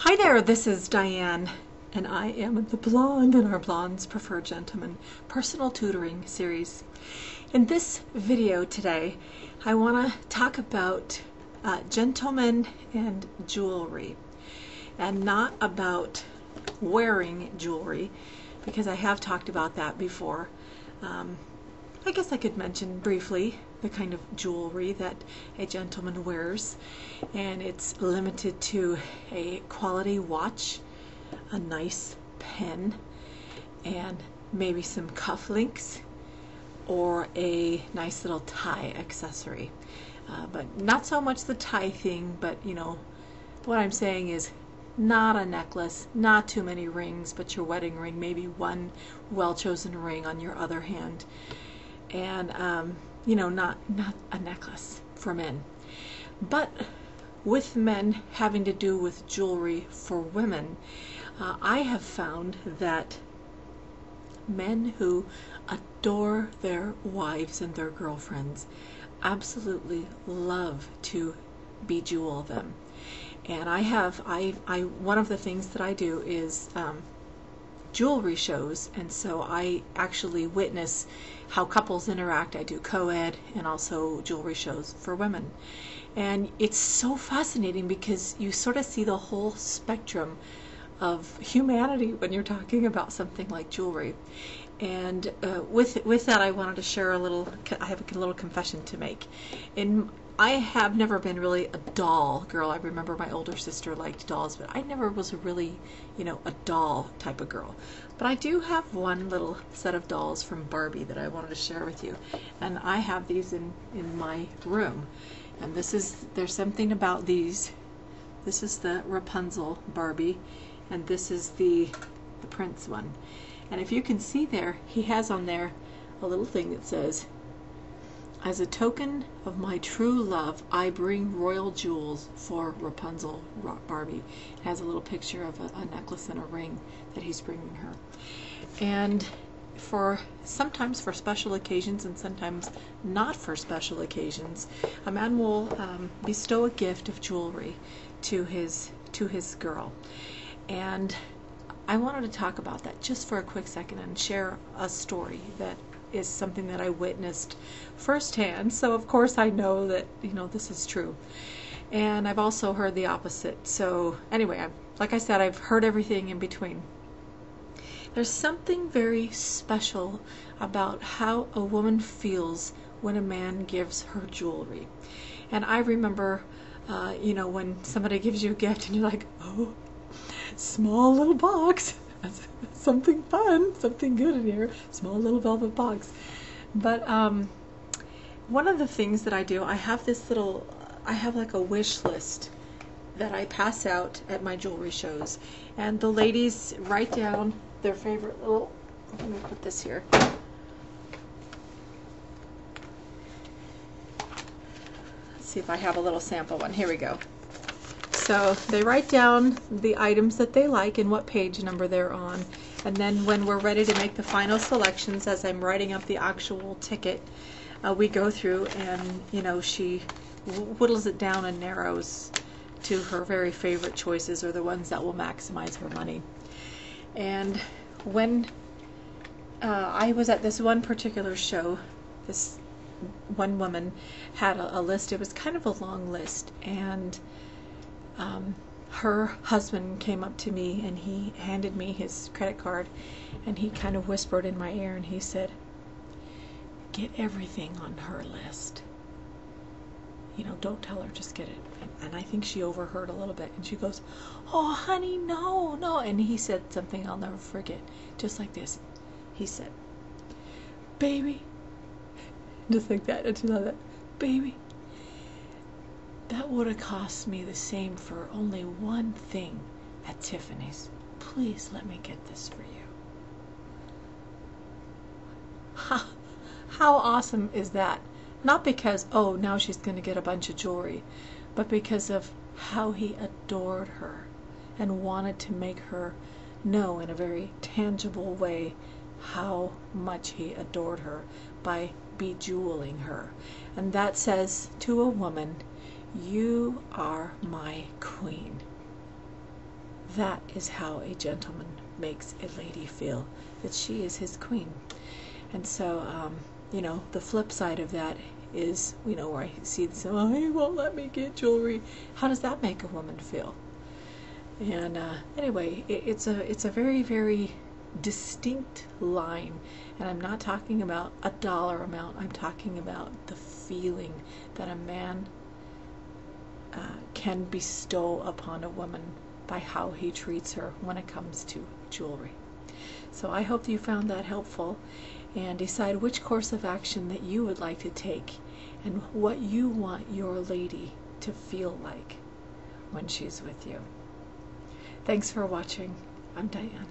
Hi there, this is Diane, and I am the Blonde in our Blondes Preferred Gentlemen personal tutoring series. In this video today, I want to talk about gentlemen and jewelry, and not about wearing jewelry, because I have talked about that before. I guess I could mention briefly the kind of jewelry that a gentleman wears, and it's limited to a quality watch, a nice pen, and maybe some cufflinks or a nice little tie accessory. But not so much the tie thing, but what I'm saying is not a necklace, not too many rings, but your wedding ring, maybe one well-chosen ring on your other hand, and not a necklace for men. But with men having to do with jewelry for women, I have found that men who adore their wives and their girlfriends absolutely love to bejewel them. And I one of the things that I do is jewelry shows, and so I actually witness how couples interact. I do co-ed and also jewelry shows for women, and it's so fascinating because you sort of see the whole spectrum of humanity when you're talking about something like jewelry. And with that, I wanted to share I have a little confession to make. I have never been really a doll girl. I remember my older sister liked dolls, but I never was really, a doll type of girl. But I do have one little set of dolls from Barbie that I wanted to share with you. And I have these in my room. And there's something about these. This is the Rapunzel Barbie, and this is the Prince one. And if you can see there, he has on there a little thing that says, "As a token of my true love, I bring royal jewels for Rapunzel Barbie." It has a little picture of a necklace and a ring that he's bringing her. And sometimes for special occasions and sometimes not for special occasions, a man will bestow a gift of jewelry to his girl. And I wanted to talk about that just for a quick second and share a story that is something that I witnessed firsthand. So of course I know that this is true, and I've also heard the opposite. So anyway, like I said, I've heard everything in between. There's something very special about how a woman feels when a man gives her jewelry. And I remember when somebody gives you a gift and you're like, oh, small little box, something fun, something good in here, small little velvet box. But one of the things that I do, I have like a wish list that I pass out at my jewelry shows, and the ladies write down their favorite little, let me put this here. Let's see if I have a little sample one. Here we go. So they write down the items that they like and what page number they're on, and then when we're ready to make the final selections, as I'm writing up the actual ticket, we go through and she whittles it down and narrows to her very favorite choices, or the ones that will maximize her money. And when I was at this one particular show, this one woman had a list. It was kind of a long list, and her husband came up to me and he handed me his credit card, and he kind of whispered in my ear and he said, "Get everything on her list. Don't tell her, just get it." And I think she overheard a little bit, and she goes, "Oh honey, no." And he said something I'll never forget, just like this. He said, "Baby," just like that, and she loved that, "Baby, that would have cost me the same for only one thing at Tiffany's. Please let me get this for you." How awesome is that? Not because, oh, now she's going to get a bunch of jewelry, but because of how he adored her and wanted to make her know in a very tangible way how much he adored her by bejeweling her. And that says to a woman, "You are my queen." That is how a gentleman makes a lady feel, that she is his queen. And so, the flip side of that is, where I see this, oh, he won't let me get jewelry. How does that make a woman feel? And anyway, it's a very, very distinct line, and I'm not talking about a dollar amount. I'm talking about the feeling that a man can bestow upon a woman by how he treats her when it comes to jewelry. So I hope you found that helpful, and decide which course of action that you would like to take and what you want your lady to feel like when she's with you. Thanks for watching. I'm Diane.